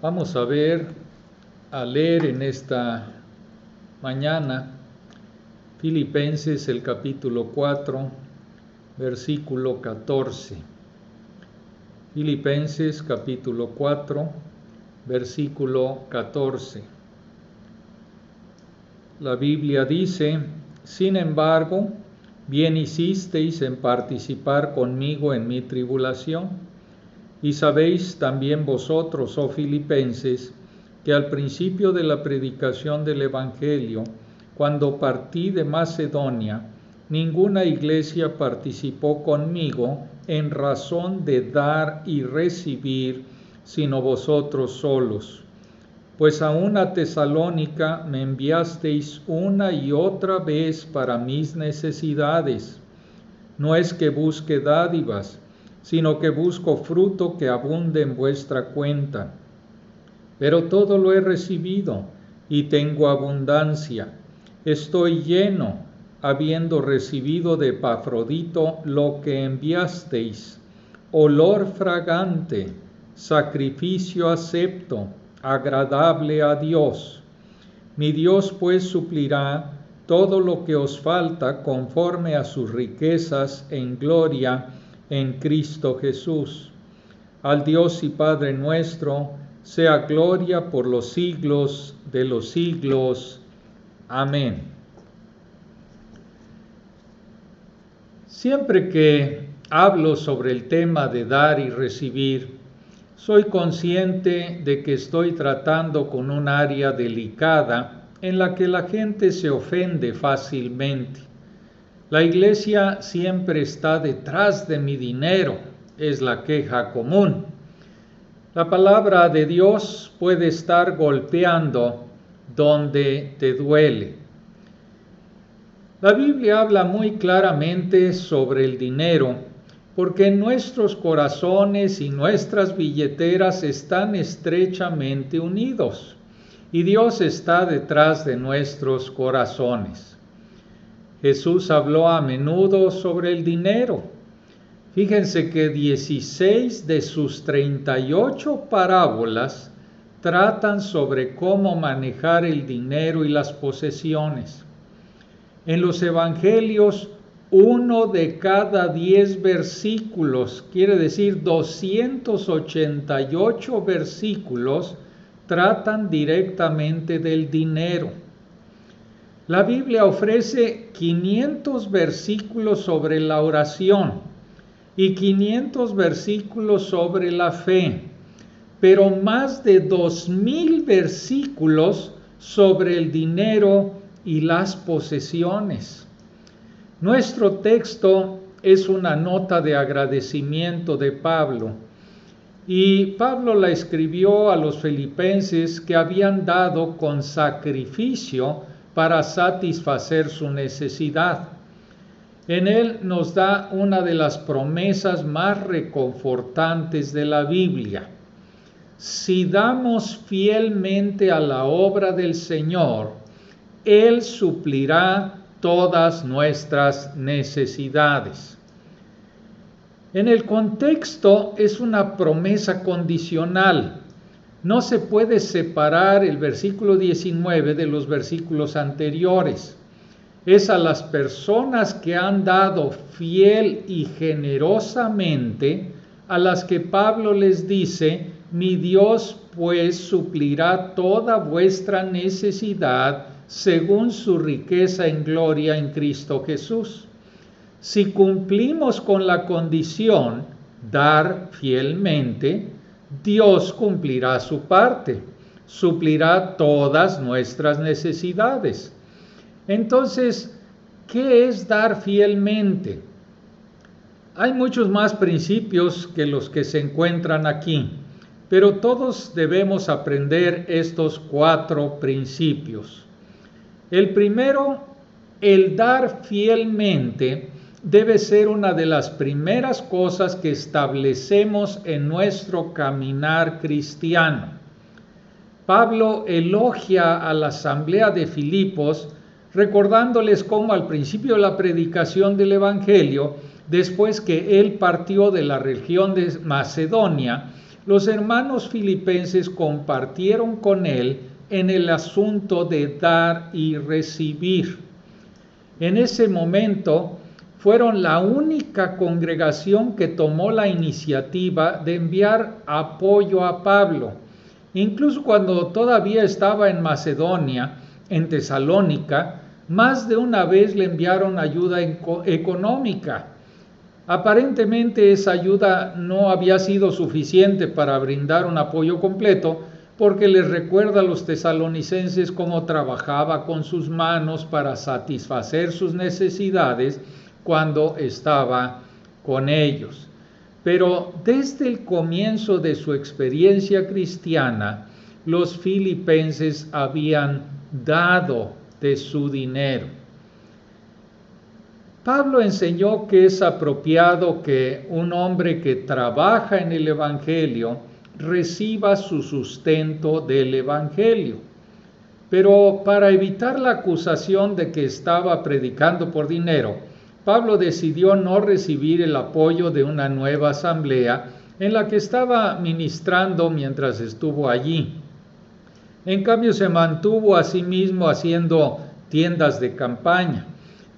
Vamos a leer en esta mañana Filipenses el capítulo 4, versículo 14. Filipenses capítulo 4, versículo 14. La Biblia dice: sin embargo, bien hicisteis en participar conmigo en mi tribulación. Y sabéis también vosotros, oh Filipenses, que al principio de la predicación del Evangelio, cuando partí de Macedonia, ninguna iglesia participó conmigo en razón de dar y recibir, sino vosotros solos. Pues aún a Tesalónica me enviasteis una y otra vez para mis necesidades. No es que busque dádivas, sino que busco fruto que abunde en vuestra cuenta. Pero todo lo he recibido y tengo abundancia. Estoy lleno, habiendo recibido de Epafrodito lo que enviasteis, olor fragante, sacrificio acepto, agradable a Dios. Mi Dios pues suplirá todo lo que os falta conforme a sus riquezas en gloria en Cristo Jesús. Al Dios y Padre nuestro, sea gloria por los siglos de los siglos. Amén. Siempre que hablo sobre el tema de dar y recibir, soy consciente de que estoy tratando con un área delicada en la que la gente se ofende fácilmente. La iglesia siempre está detrás de mi dinero, es la queja común. La palabra de Dios puede estar golpeando donde te duele. La Biblia habla muy claramente sobre el dinero, porque nuestros corazones y nuestras billeteras están estrechamente unidos, y Dios está detrás de nuestros corazones. Jesús habló a menudo sobre el dinero. Fíjense que 16 de sus 38 parábolas tratan sobre cómo manejar el dinero y las posesiones. En los evangelios, 1 de cada 10 versículos, quiere decir 288 versículos, tratan directamente del dinero. La Biblia ofrece 500 versículos sobre la oración y 500 versículos sobre la fe, pero más de 2000 versículos sobre el dinero y las posesiones. Nuestro texto es una nota de agradecimiento de Pablo, y Pablo la escribió a los filipenses que habían dado con sacrificio para satisfacer su necesidad. En él nos da una de las promesas más reconfortantes de la Biblia. Si damos fielmente a la obra del Señor, Él suplirá todas nuestras necesidades. En el contexto es una promesa condicional. No se puede separar el versículo 19 de los versículos anteriores. Es a las personas que han dado fiel y generosamente a las que Pablo les dice: mi Dios pues suplirá toda vuestra necesidad según su riqueza en gloria en Cristo Jesús. Si cumplimos con la condición, dar fielmente, Dios cumplirá su parte, suplirá todas nuestras necesidades. Entonces, ¿qué es dar fielmente? Hay muchos más principios que los que se encuentran aquí, pero todos debemos aprender estos 4 principios. El primero, el dar fielmente, debe ser una de las primeras cosas que establecemos en nuestro caminar cristiano. Pablo elogia a la asamblea de Filipos, recordándoles cómo al principio de la predicación del Evangelio, después que él partió de la región de Macedonia, los hermanos filipenses compartieron con él en el asunto de dar y recibir. En ese momento fueron la única congregación que tomó la iniciativa de enviar apoyo a Pablo. Incluso cuando todavía estaba en Macedonia, en Tesalónica, más de una vez le enviaron ayuda económica. Aparentemente esa ayuda no había sido suficiente para brindar un apoyo completo, porque les recuerda a los tesalonicenses cómo trabajaba con sus manos para satisfacer sus necesidades cuando estaba con ellos. Pero desde el comienzo de su experiencia cristiana, los filipenses habían dado de su dinero. Pablo enseñó que es apropiado que un hombre que trabaja en el Evangelio reciba su sustento del Evangelio. Pero para evitar la acusación de que estaba predicando por dinero, Pablo decidió no recibir el apoyo de una nueva asamblea en la que estaba ministrando mientras estuvo allí. En cambio, se mantuvo a sí mismo haciendo tiendas de campaña.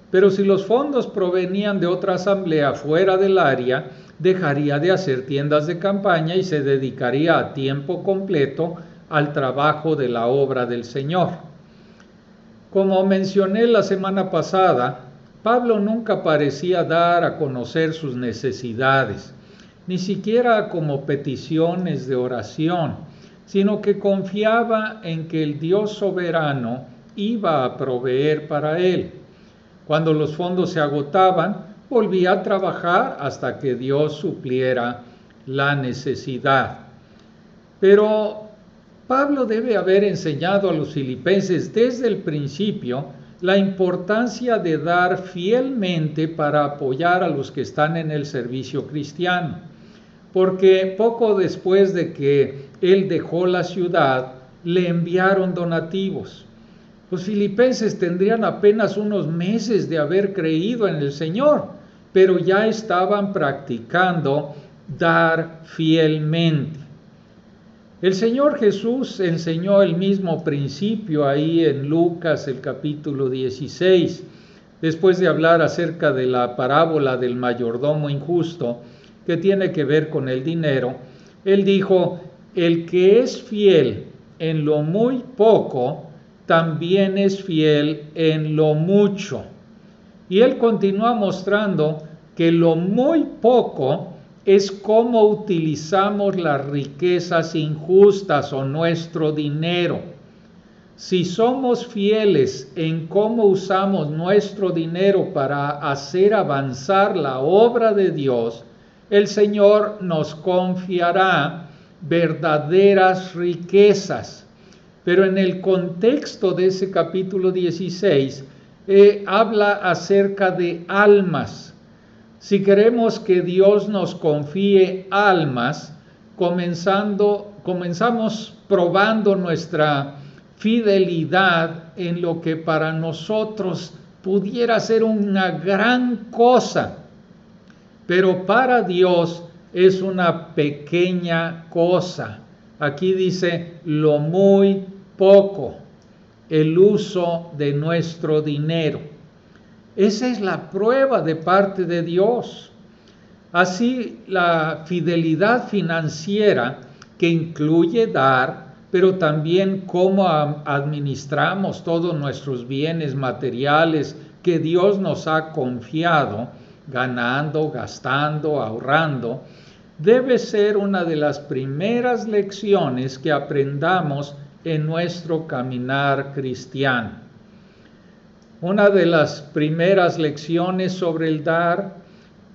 Pero si los fondos provenían de otra asamblea fuera del área, dejaría de hacer tiendas de campaña y se dedicaría a tiempo completo al trabajo de la obra del Señor. Como mencioné la semana pasada, Pablo nunca parecía dar a conocer sus necesidades, ni siquiera como peticiones de oración, sino que confiaba en que el Dios soberano iba a proveer para él. Cuando los fondos se agotaban, volvía a trabajar hasta que Dios supliera la necesidad. Pero Pablo debe haber enseñado a los filipenses desde el principio la importancia de dar fielmente para apoyar a los que están en el servicio cristiano, porque poco después de que él dejó la ciudad, le enviaron donativos. Los filipenses tendrían apenas unos meses de haber creído en el Señor, pero ya estaban practicando dar fielmente. El Señor Jesús enseñó el mismo principio ahí en Lucas, el capítulo 16, después de hablar acerca de la parábola del mayordomo injusto, que tiene que ver con el dinero. Él dijo: el que es fiel en lo muy poco, también es fiel en lo mucho. Y él continúa mostrando que lo muy poco es cómo utilizamos las riquezas injustas o nuestro dinero. Si somos fieles en cómo usamos nuestro dinero para hacer avanzar la obra de Dios, el Señor nos confiará verdaderas riquezas. Pero en el contexto de ese capítulo 16, habla acerca de almas. Si queremos que Dios nos confíe almas, comenzamos probando nuestra fidelidad en lo que para nosotros pudiera ser una gran cosa, pero para Dios es una pequeña cosa. Aquí dice lo muy poco, el uso de nuestro dinero. Esa es la prueba de parte de Dios. Así, la fidelidad financiera, que incluye dar, pero también cómo administramos todos nuestros bienes materiales que Dios nos ha confiado, ganando, gastando, ahorrando, debe ser una de las primeras lecciones que aprendamos en nuestro caminar cristiano. Una de las primeras lecciones sobre el dar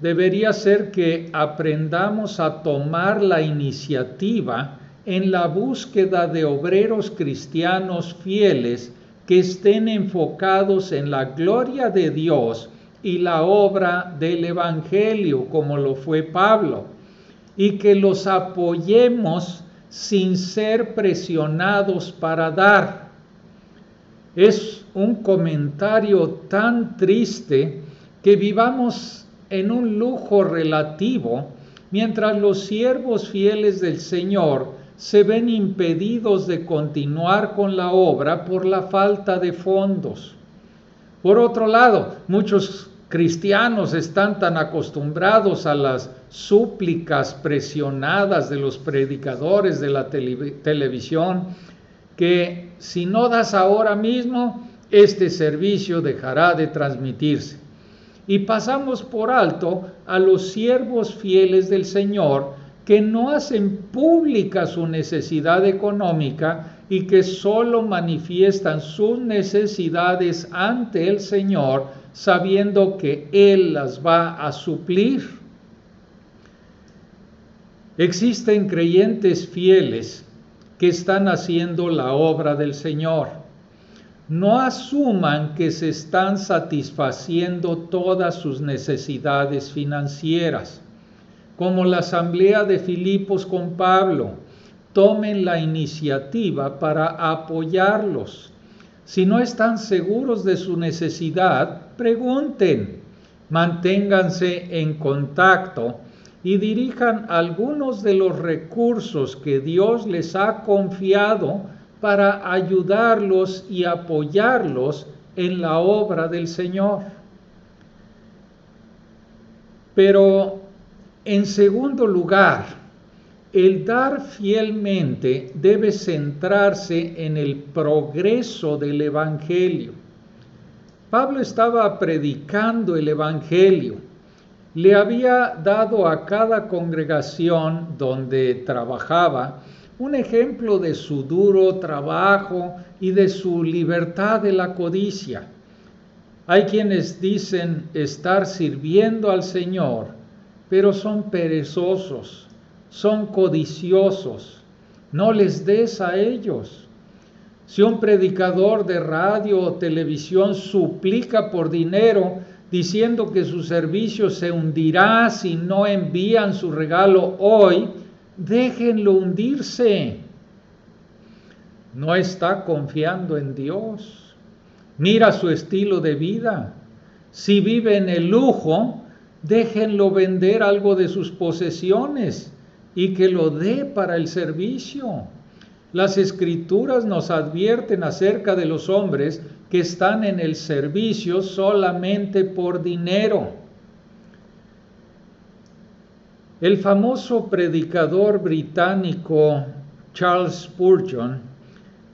debería ser que aprendamos a tomar la iniciativa en la búsqueda de obreros cristianos fieles que estén enfocados en la gloria de Dios y la obra del Evangelio, como lo fue Pablo, y que los apoyemos sin ser presionados para dar. Es un comentario tan triste que vivamos en un lujo relativo mientras los siervos fieles del Señor se ven impedidos de continuar con la obra por la falta de fondos. Por otro lado, muchos cristianos están tan acostumbrados a las súplicas presionadas de los predicadores de la televisión que si no das ahora mismo, este servicio dejará de transmitirse. Y pasamos por alto a los siervos fieles del Señor que no hacen pública su necesidad económica y que solo manifiestan sus necesidades ante el Señor, sabiendo que Él las va a suplir. Existen creyentes fieles que están haciendo la obra del Señor. No asuman que se están satisfaciendo todas sus necesidades financieras. Como la asamblea de Filipos con Pablo, tomen la iniciativa para apoyarlos. Si no están seguros de su necesidad, pregunten, manténganse en contacto y dirijan algunos de los recursos que Dios les ha confiado para ayudarlos y apoyarlos en la obra del Señor. Pero, en segundo lugar, el dar fielmente debe centrarse en el progreso del Evangelio. Pablo estaba predicando el Evangelio. Le había dado a cada congregación donde trabajaba un ejemplo de su duro trabajo y de su libertad de la codicia. Hay quienes dicen estar sirviendo al Señor, pero son perezosos, son codiciosos. No les des a ellos. Si un predicador de radio o televisión suplica por dinero, diciendo que su servicio se hundirá si no envían su regalo hoy, déjenlo hundirse. No está confiando en Dios. Mira su estilo de vida. Si vive en el lujo, déjenlo vender algo de sus posesiones y que lo dé para el servicio. Las Escrituras nos advierten acerca de los hombres que están en el servicio solamente por dinero. El famoso predicador británico Charles Spurgeon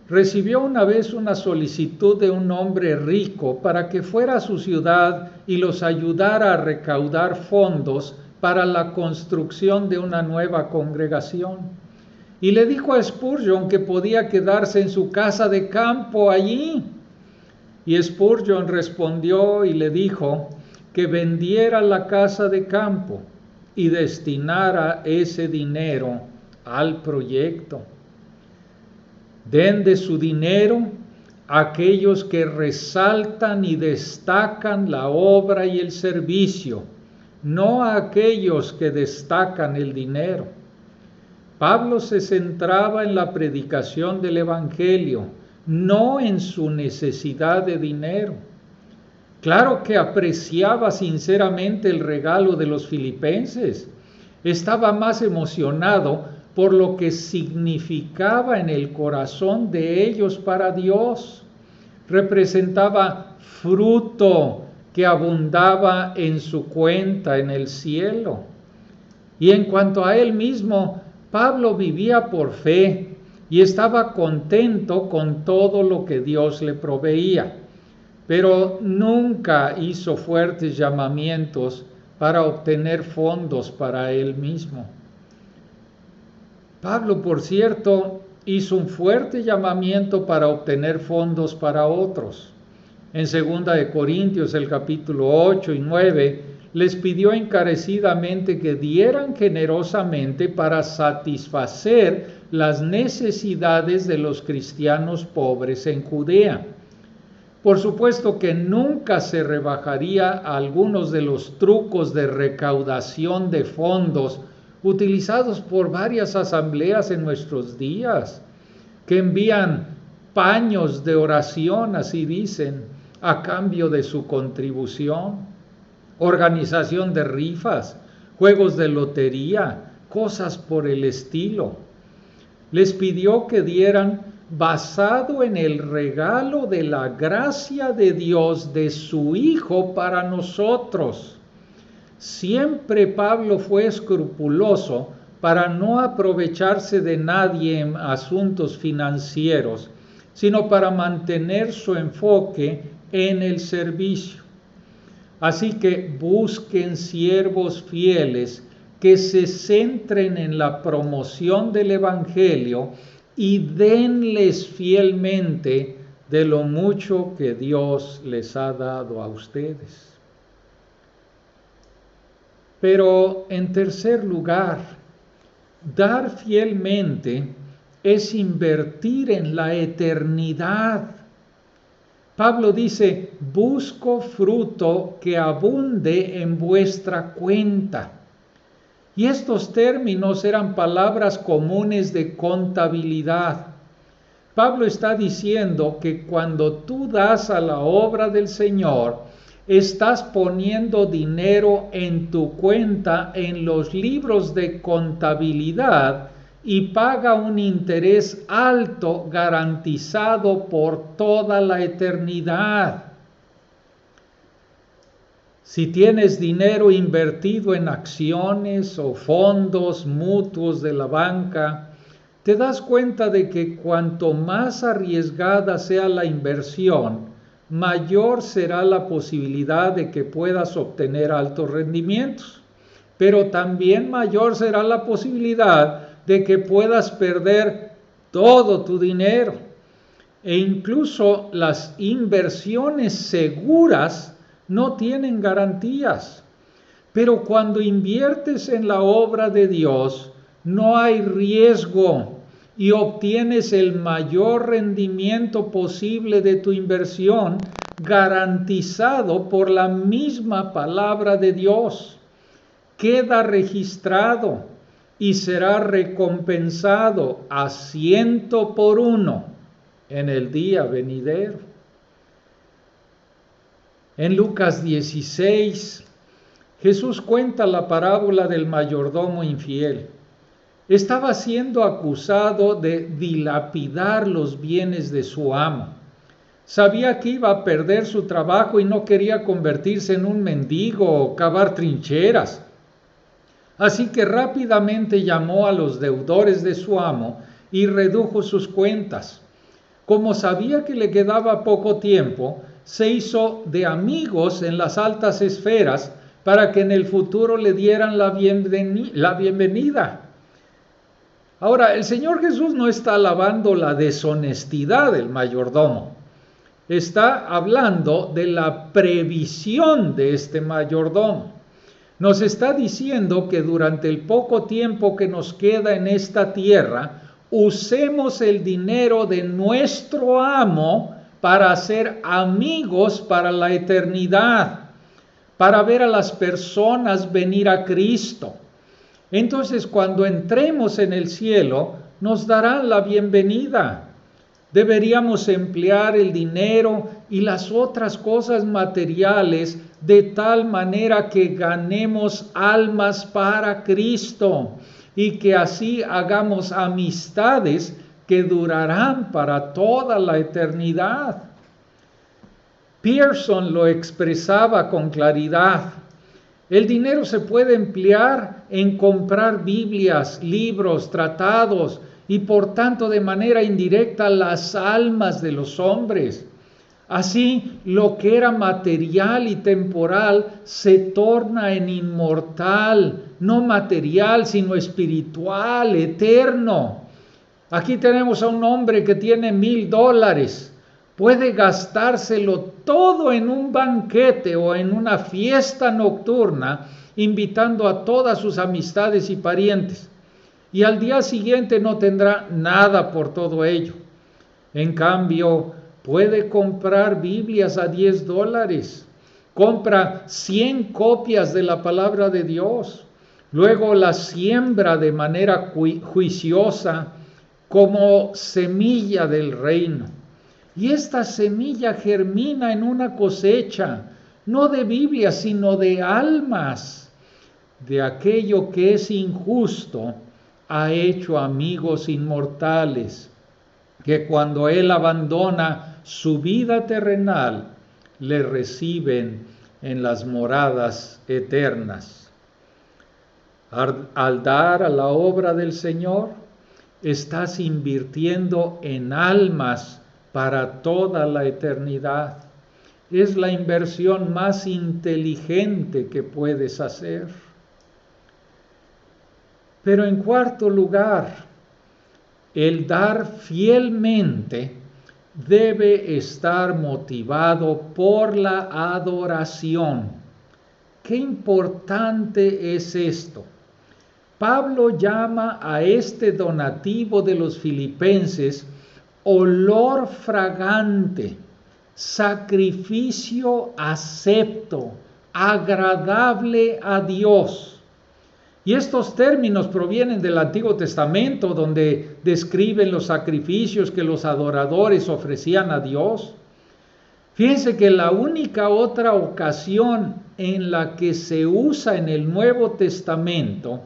recibió una vez una solicitud de un hombre rico para que fuera a su ciudad y los ayudara a recaudar fondos para la construcción de una nueva congregación. Y le dijo a Spurgeon que podía quedarse en su casa de campo allí. Y Spurgeon respondió y le dijo que vendiera la casa de campo y destinara ese dinero al proyecto. Den de su dinero a aquellos que resaltan y destacan la obra y el servicio, no a aquellos que destacan el dinero. Pablo se centraba en la predicación del Evangelio, no en su necesidad de dinero. Claro que apreciaba sinceramente el regalo de los filipenses. Estaba más emocionado por lo que significaba en el corazón de ellos para Dios. Representaba fruto que abundaba en su cuenta en el cielo. Y en cuanto a él mismo, Pablo vivía por fe y estaba contento con todo lo que Dios le proveía, pero nunca hizo fuertes llamamientos para obtener fondos para él mismo. Pablo, por cierto, hizo un fuerte llamamiento para obtener fondos para otros. En 2 de Corintios, el capítulo 8 y 9, les pidió encarecidamente que dieran generosamente para satisfacer las necesidades de los cristianos pobres en Judea. Por supuesto que nunca se rebajaría a algunos de los trucos de recaudación de fondos utilizados por varias asambleas en nuestros días, que envían paños de oración, así dicen, a cambio de su contribución, organización de rifas juegos de lotería, cosas por el estilo. Les pidió que dieran basado en el regalo de la gracia de Dios de su Hijo para nosotros. Siempre Pablo fue escrupuloso para no aprovecharse de nadie en asuntos financieros, sino para mantener su enfoque en el servicio. Así que busquen siervos fieles que se centren en la promoción del Evangelio y denles fielmente de lo mucho que Dios les ha dado a ustedes. Pero en tercer lugar, dar fielmente es invertir en la eternidad. Pablo dice, busco fruto que abunde en vuestra cuenta. Y estos términos eran palabras comunes de contabilidad. Pablo está diciendo que cuando tú das a la obra del Señor, estás poniendo dinero en tu cuenta en los libros de contabilidad y paga un interés alto garantizado por toda la eternidad. Si tienes dinero invertido en acciones o fondos mutuos de la banca, te das cuenta de que cuanto más arriesgada sea la inversión, mayor será la posibilidad de que puedas obtener altos rendimientos. Pero también mayor será la posibilidad de que puedas perder todo tu dinero. E incluso las inversiones seguras no tienen garantías. Pero cuando inviertes en la obra de Dios, no hay riesgo y obtienes el mayor rendimiento posible de tu inversión, garantizado por la misma palabra de Dios. Queda registrado y será recompensado a 100 por 1 en el día venidero. En Lucas 16, Jesús cuenta la parábola del mayordomo infiel. Estaba siendo acusado de dilapidar los bienes de su amo. Sabía que iba a perder su trabajo y no quería convertirse en un mendigo o cavar trincheras. Así que rápidamente llamó a los deudores de su amo y redujo sus cuentas. Como sabía que le quedaba poco tiempo, se hizo de amigos en las altas esferas para que en el futuro le dieran la bienvenida. Ahora, el Señor Jesús no está alabando la deshonestidad del mayordomo. Está hablando de la previsión de este mayordomo. Nos está diciendo que durante el poco tiempo que nos queda en esta tierra, usemos el dinero de nuestro amo para hacer amigos para la eternidad, para ver a las personas venir a Cristo. Entonces, cuando entremos en el cielo, nos darán la bienvenida. Deberíamos emplear el dinero y las otras cosas materiales de tal manera que ganemos almas para Cristo y que así hagamos amistades que durarán para toda la eternidad. Pearson lo expresaba con claridad. El dinero se puede emplear en comprar Biblias, libros, tratados y por tanto de manera indirecta las almas de los hombres. Así, lo que era material y temporal se torna en inmortal, no material, sino espiritual, eterno. Aquí tenemos a un hombre que tiene $1,000. Puede gastárselo todo en un banquete o en una fiesta nocturna, invitando a todas sus amistades y parientes. Y al día siguiente no tendrá nada por todo ello. En cambio, puede comprar Biblias a $10. Compra 100 copias de la palabra de Dios. Luego las siembra de manera juiciosa como semilla del reino. Y esta semilla germina en una cosecha, no de Biblia, sino de almas. de aquello que es injusto, ha hecho amigos inmortales, que cuando él abandona su vida terrenal, le reciben en las moradas eternas. Al dar a la obra del Señor, estás invirtiendo en almas para toda la eternidad. Es la inversión más inteligente que puedes hacer. Pero en cuarto lugar, el dar fielmente debe estar motivado por la adoración. Qué importante es esto. Pablo llama a este donativo de los filipenses olor fragante, sacrificio acepto, agradable a Dios. Y estos términos provienen del Antiguo Testamento, donde describen los sacrificios que los adoradores ofrecían a Dios. Fíjense que la única otra ocasión en la que se usa en el Nuevo Testamento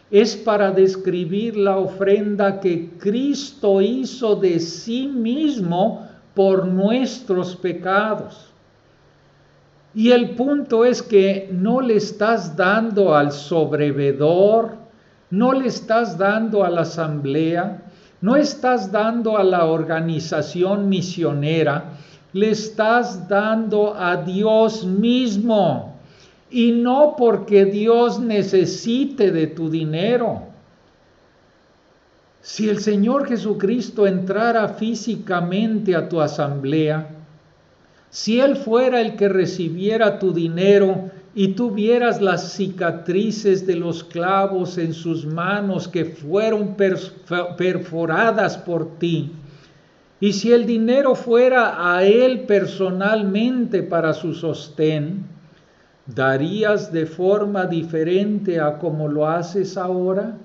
es para describir la ofrenda que Cristo hizo de sí mismo por nuestros pecados. Y el punto es que no le estás dando al sobrevedor, no le estás dando a la asamblea, no estás dando a la organización misionera, le estás dando a Dios mismo. Y no porque Dios necesite de tu dinero. Si el Señor Jesucristo entrara físicamente a tu asamblea, si Él fuera el que recibiera tu dinero y tú vieras las cicatrices de los clavos en sus manos que fueron perforadas por ti, y si el dinero fuera a Él personalmente para su sostén, ¿darías de forma diferente a como lo haces ahora?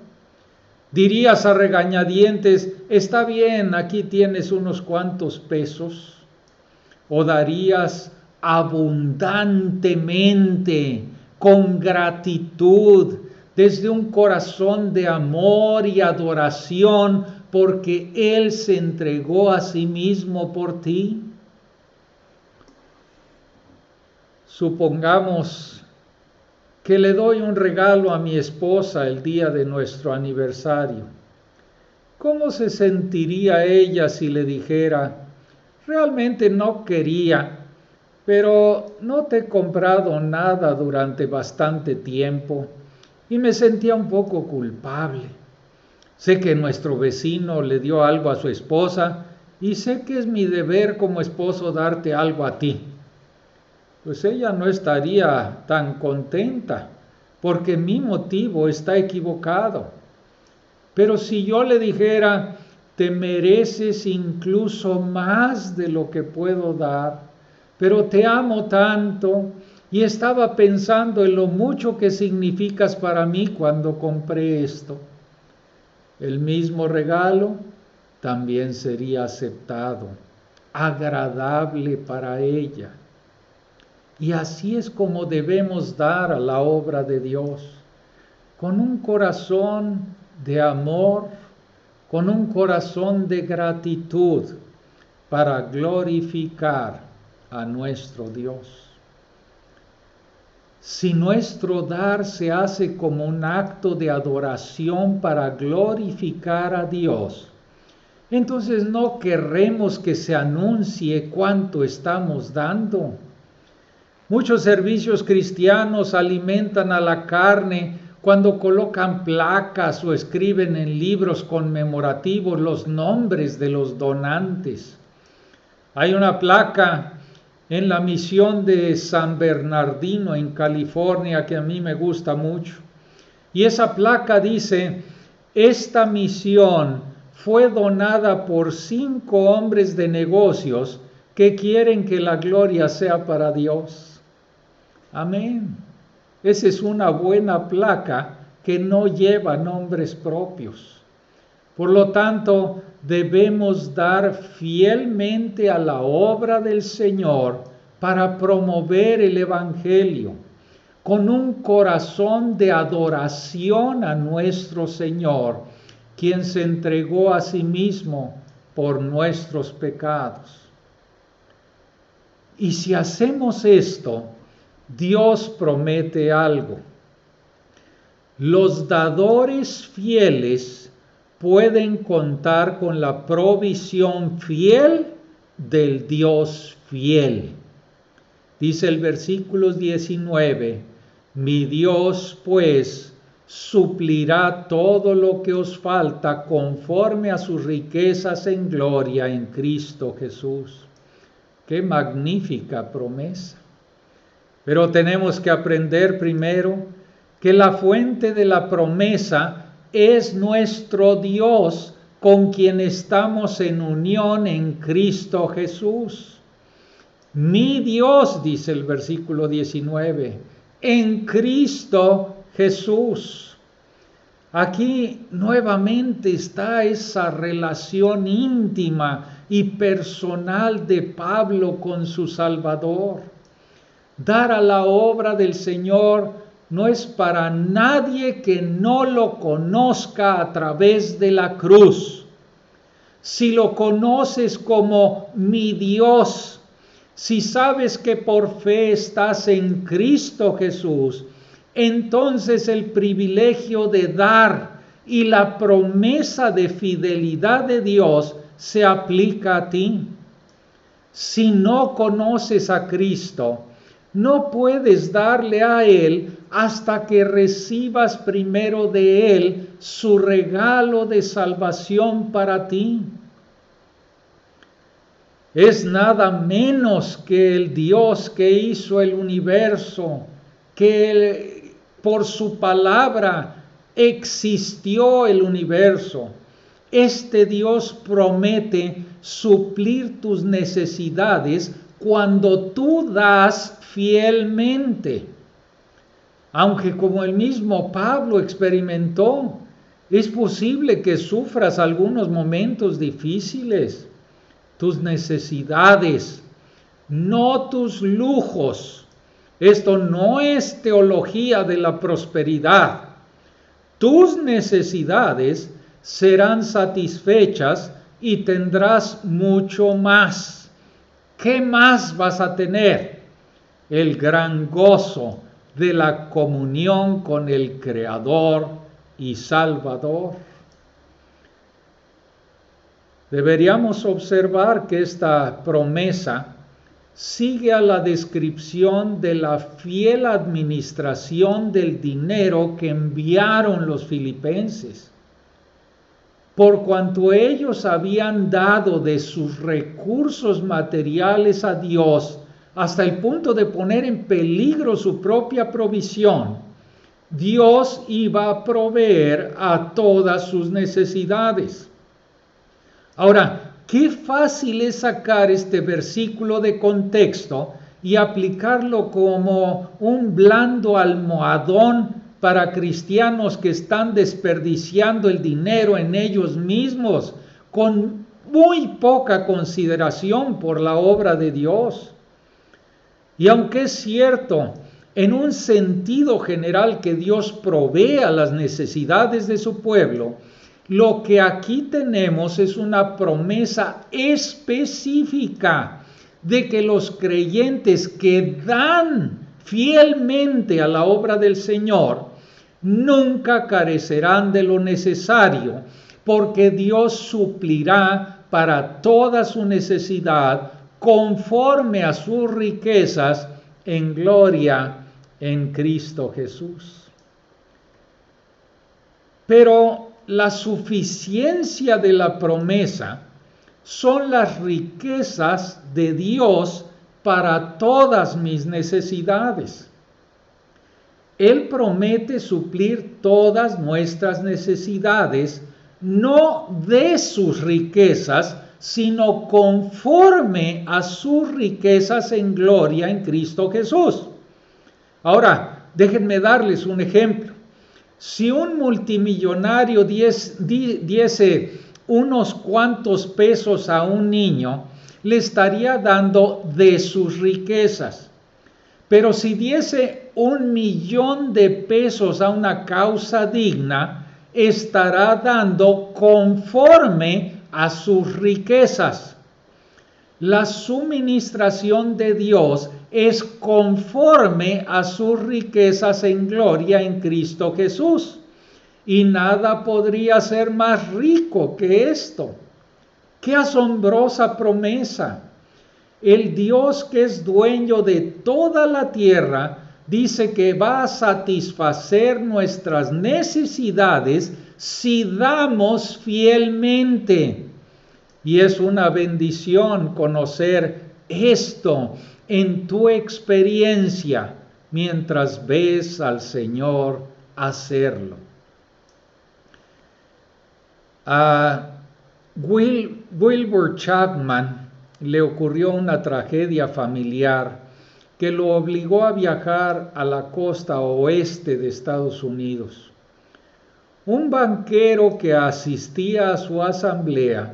¿Dirías a regañadientes, está bien, aquí tienes unos cuantos pesos? ¿O darías abundantemente, con gratitud, desde un corazón de amor y adoración, porque Él se entregó a sí mismo por ti? Supongamos que le doy un regalo a mi esposa el día de nuestro aniversario. ¿Cómo se sentiría ella si le dijera, realmente no quería, pero no te he comprado nada durante bastante tiempo y me sentía un poco culpable? Sé que nuestro vecino le dio algo a su esposa y sé que es mi deber como esposo darte algo a ti. Pues ella no estaría tan contenta porque mi motivo está equivocado. Pero si yo le dijera, te mereces incluso más de lo que puedo dar, pero te amo tanto y estaba pensando en lo mucho que significas para mí cuando compré esto. El mismo regalo también sería aceptado, agradable para ella. Y así es como debemos dar a la obra de Dios, con un corazón de amor, con un corazón de gratitud, para glorificar a nuestro Dios. Si nuestro dar se hace como un acto de adoración para glorificar a Dios, entonces no querremos que se anuncie cuánto estamos dando. Muchos servicios cristianos alimentan a la carne cuando colocan placas o escriben en libros conmemorativos los nombres de los donantes. Hay una placa en la misión de San Bernardino en California que a mí me gusta mucho. Y esa placa dice, esta misión fue donada por 5 hombres de negocios que quieren que la gloria sea para Dios. Amén. Esa es una buena placa que no lleva nombres propios. Por lo tanto, debemos dar fielmente a la obra del Señor para promover el Evangelio. con un corazón de adoración a nuestro Señor, quien se entregó a sí mismo por nuestros pecados. Y si hacemos esto, Dios promete algo. Los dadores fieles pueden contar con la provisión fiel del Dios fiel. Dice el versículo 19, mi Dios pues suplirá todo lo que os falta conforme a sus riquezas en gloria en Cristo Jesús. Qué magnífica promesa. Pero tenemos que aprender primero que la fuente de la promesa es nuestro Dios, con quien estamos en unión en Cristo Jesús. Mi Dios, dice el versículo 19, en Cristo Jesús. Aquí nuevamente está esa relación íntima y personal de Pablo con su Salvador. Dar a la obra del Señor no es para nadie que no lo conozca a través de la cruz. Si lo conoces como mi Dios, si sabes que por fe estás en Cristo Jesús, entonces el privilegio de dar y la promesa de fidelidad de Dios se aplica a ti. Si no conoces a Cristo, no puedes darle a Él hasta que recibas primero de Él su regalo de salvación para ti. Es nada menos que el Dios que hizo el universo, que por su palabra existió el universo. Este Dios promete suplir tus necesidades cuando tú das fielmente. Aunque como el mismo Pablo experimentó, es posible que sufras algunos momentos difíciles. Tus necesidades, no tus lujos. Esto no es teología de la prosperidad. Tus necesidades serán satisfechas y tendrás mucho más. ¿Qué más vas a tener? El gran gozo de la comunión con el Creador y Salvador. Deberíamos observar que esta promesa sigue a la descripción de la fiel administración del dinero que enviaron los filipenses. Por cuanto ellos habían dado de sus recursos materiales a Dios hasta el punto de poner en peligro su propia provisión, Dios iba a proveer a todas sus necesidades. Ahora, qué fácil es sacar este versículo de contexto y aplicarlo como un blando almohadón para cristianos que están desperdiciando el dinero en ellos mismos, con muy poca consideración por la obra de Dios. Y aunque es cierto, en un sentido general, que Dios provee a las necesidades de su pueblo, lo que aquí tenemos es una promesa específica de que los creyentes que dan fielmente a la obra del Señor nunca carecerán de lo necesario, porque Dios suplirá para toda su necesidad conforme a sus riquezas en gloria en Cristo Jesús. Pero la suficiencia de la promesa son las riquezas de Dios para todas mis necesidades. Él promete suplir todas nuestras necesidades, no de sus riquezas, sino conforme a sus riquezas en gloria en Cristo Jesús. Ahora, déjenme darles un ejemplo. Si un multimillonario diese unos cuantos pesos a un niño, le estaría dando de sus riquezas. pero si diese 1,000,000 de pesos a una causa digna, estará dando conforme a sus riquezas. La suministración de Dios es conforme a sus riquezas en gloria en Cristo Jesús. Y nada podría ser más rico que esto. ¡Qué asombrosa promesa! El Dios que es dueño de toda la tierra dice que va a satisfacer nuestras necesidades si damos fielmente. Y es una bendición conocer esto en tu experiencia mientras ves al Señor hacerlo. A Wilbur Chapman le ocurrió una tragedia familiar que lo obligó a viajar a la costa oeste de Estados Unidos. Un banquero que asistía a su asamblea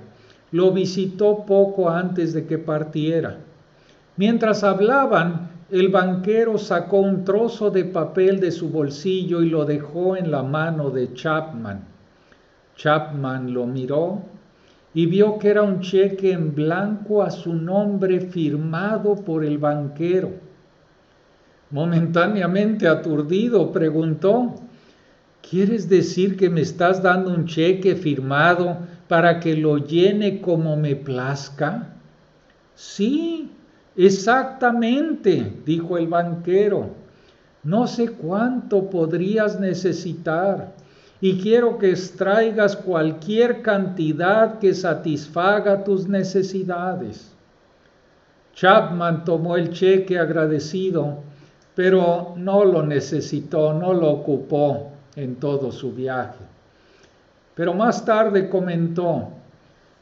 lo visitó poco antes de que partiera. Mientras hablaban, el banquero sacó un trozo de papel de su bolsillo y lo dejó en la mano de Chapman. Chapman lo miró y vio que era un cheque en blanco a su nombre firmado por el banquero. Momentáneamente aturdido, preguntó: ¿quieres decir que me estás dando un cheque firmado para que lo llene como me plazca? Sí, exactamente, dijo el banquero. No sé cuánto podrías necesitar y quiero que extraigas cualquier cantidad que satisfaga tus necesidades. Chapman tomó el cheque agradecido, pero no lo necesitó, no lo ocupó en todo su viaje. Pero más tarde comentó: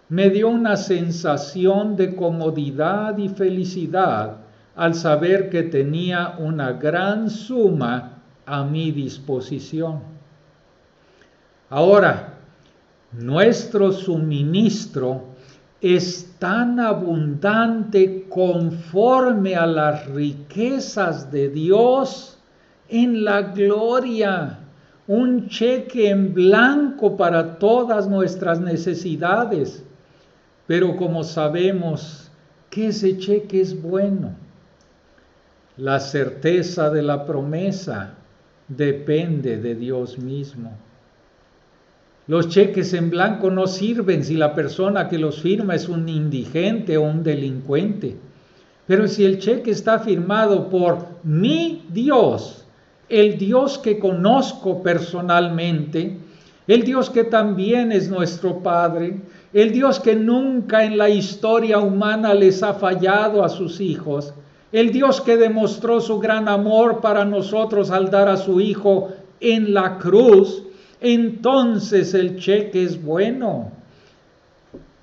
me dio una sensación de comodidad y felicidad al saber que tenía una gran suma a mi disposición. Ahora, nuestro suministro es tan abundante conforme a las riquezas de Dios en la gloria. Un cheque en blanco para todas nuestras necesidades. Pero como sabemos que ese cheque es bueno, la certeza de la promesa depende de Dios mismo. Los cheques en blanco no sirven si la persona que los firma es un indigente o un delincuente. Pero si el cheque está firmado por mi Dios, el Dios que conozco personalmente, el Dios que también es nuestro Padre, el Dios que nunca en la historia humana les ha fallado a sus hijos, el Dios que demostró su gran amor para nosotros al dar a su Hijo en la cruz, entonces el cheque es bueno.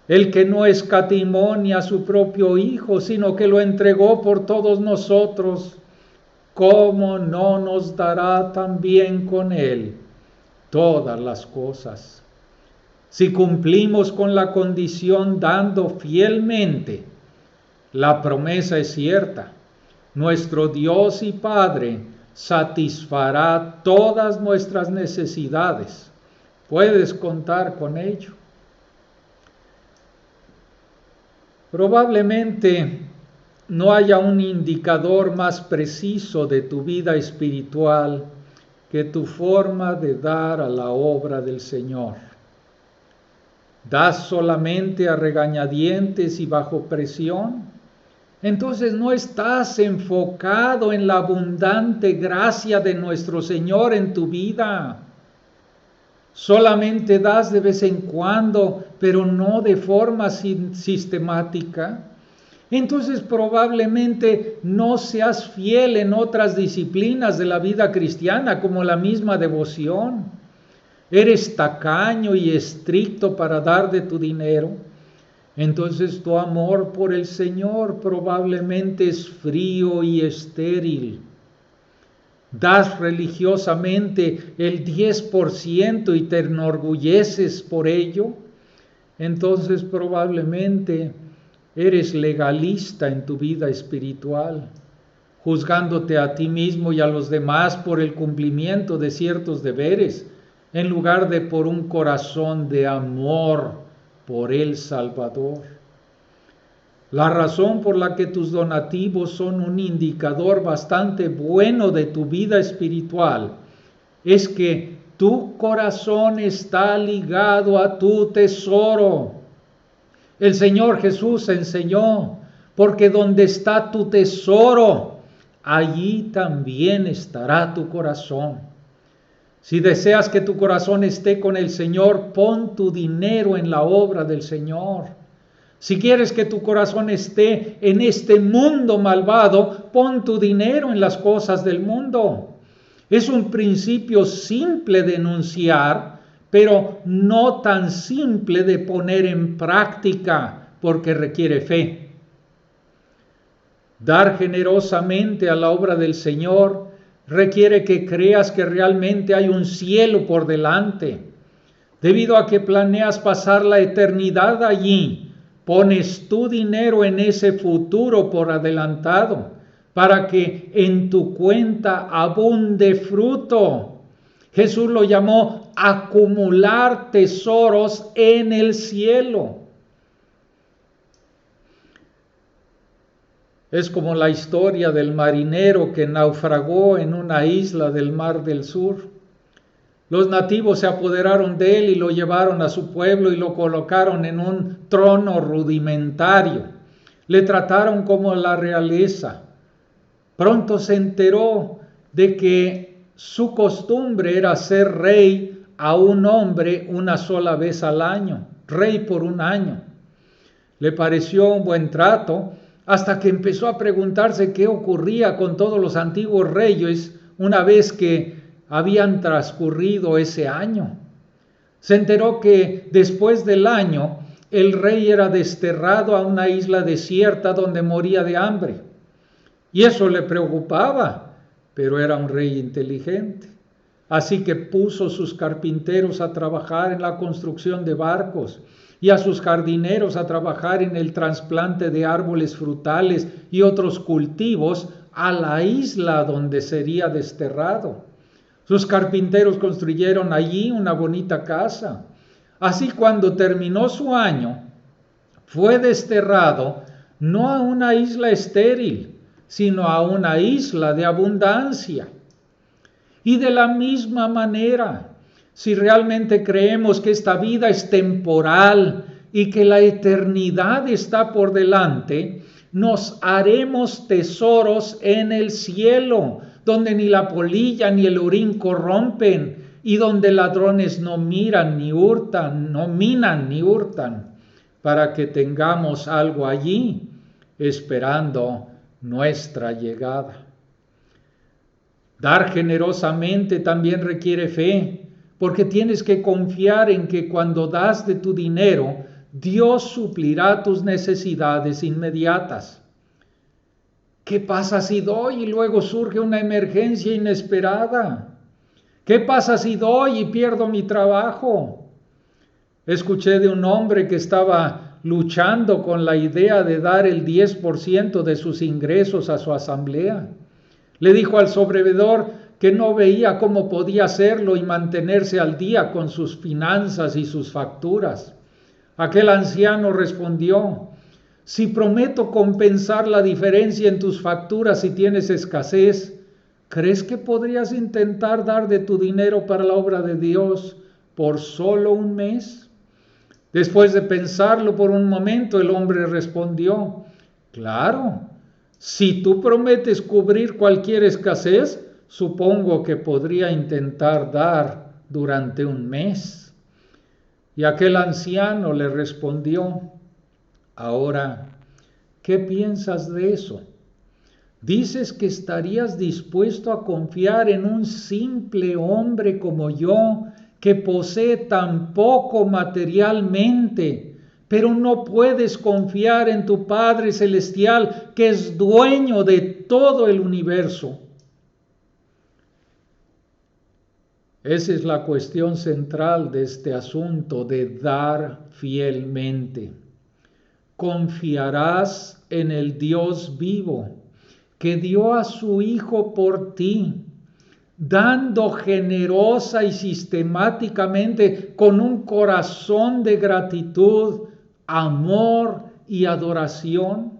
El que no escatimó ni a su propio Hijo, sino que lo entregó por todos nosotros, ¿cómo no nos dará también con Él todas las cosas? Si cumplimos con la condición dando fielmente, la promesa es cierta. Nuestro Dios y Padre satisfará todas nuestras necesidades. Puedes contar con ello. Probablemente no haya un indicador más preciso de tu vida espiritual que tu forma de dar a la obra del Señor. ¿Das solamente a regañadientes y bajo presión? Entonces no estás enfocado en la abundante gracia de nuestro Señor en tu vida. Solamente das de vez en cuando, pero no de forma sistemática. Entonces probablemente no seas fiel en otras disciplinas de la vida cristiana, como la misma devoción. Eres tacaño y estricto para dar de tu dinero. Entonces tu amor por el Señor probablemente es frío y estéril. Das religiosamente el 10% y te enorgulleces por ello. Entonces probablemente eres legalista en tu vida espiritual. juzgándote a ti mismo y a los demás por el cumplimiento de ciertos deberes, en lugar de por un corazón de amor por el Salvador. La razón por la que tus donativos son un indicador bastante bueno de tu vida espiritual es que tu corazón está ligado a tu tesoro. El Señor Jesús enseñó, porque donde está tu tesoro, allí también estará tu corazón. Si deseas que tu corazón esté con el Señor, pon tu dinero en la obra del Señor. Si quieres que tu corazón esté en este mundo malvado, pon tu dinero en las cosas del mundo. Es un principio simple de enunciar, pero no tan simple de poner en práctica, porque requiere fe. Dar generosamente a la obra del Señor requiere que creas que realmente hay un cielo por delante. Debido a que planeas pasar la eternidad allí, pones tu dinero en ese futuro por adelantado, para que en tu cuenta abunde fruto. Jesús lo llamó acumular tesoros en el cielo. Es como la historia del marinero que naufragó en una isla del Mar del Sur. Los nativos se apoderaron de él y lo llevaron a su pueblo y lo colocaron en un trono rudimentario. Le trataron como la realeza. Pronto se enteró de que su costumbre era ser rey a un hombre una sola vez al año, rey por un año. Le pareció un buen trato, hasta que empezó a preguntarse qué ocurría con todos los antiguos reyes una vez que habían transcurrido ese año. Se enteró que después del año el rey era desterrado a una isla desierta donde moría de hambre. Y eso le preocupaba, pero era un rey inteligente. Así que puso sus carpinteros a trabajar en la construcción de barcos y a sus jardineros a trabajar en el trasplante de árboles frutales y otros cultivos a la isla donde sería desterrado. Sus carpinteros construyeron allí una bonita casa. Así, cuando terminó su año, fue desterrado no a una isla estéril, sino a una isla de abundancia. Y de la misma manera, si realmente creemos que esta vida es temporal y que la eternidad está por delante, nos haremos tesoros en el cielo, donde ni la polilla ni el orín corrompen, y donde ladrones no minan ni hurtan, para que tengamos algo allí, esperando nuestra llegada. Dar generosamente también requiere fe, porque tienes que confiar en que cuando das de tu dinero, Dios suplirá tus necesidades inmediatas. ¿Qué pasa si doy y luego surge una emergencia inesperada? ¿Qué pasa si doy y pierdo mi trabajo? Escuché de un hombre que estaba luchando con la idea de dar el 10% de sus ingresos a su asamblea. Le dijo al sobrevedor que no veía cómo podía hacerlo y mantenerse al día con sus finanzas y sus facturas. Aquel anciano respondió: si prometo compensar la diferencia en tus facturas si tienes escasez, ¿crees que podrías intentar dar de tu dinero para la obra de Dios por solo un mes? Después de pensarlo por un momento, el hombre respondió: claro, si tú prometes cubrir cualquier escasez, supongo que podría intentar dar durante un mes. Y aquel anciano le respondió: ahora, ¿qué piensas de eso? ¿Dices que estarías dispuesto a confiar en un simple hombre como yo, que posee tan poco materialmente, pero no puedes confiar en tu Padre Celestial, que es dueño de todo el universo? Esa es la cuestión central de este asunto de dar fielmente. Confiarás en el Dios vivo, que dio a su Hijo por ti, dando generosa y sistemáticamente con un corazón de gratitud, amor y adoración?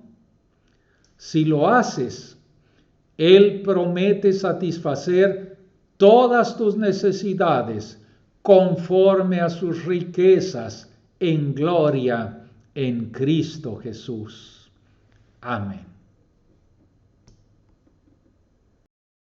Si lo haces, Él promete satisfacer todas tus necesidades conforme a sus riquezas en gloria en Cristo Jesús. Amén.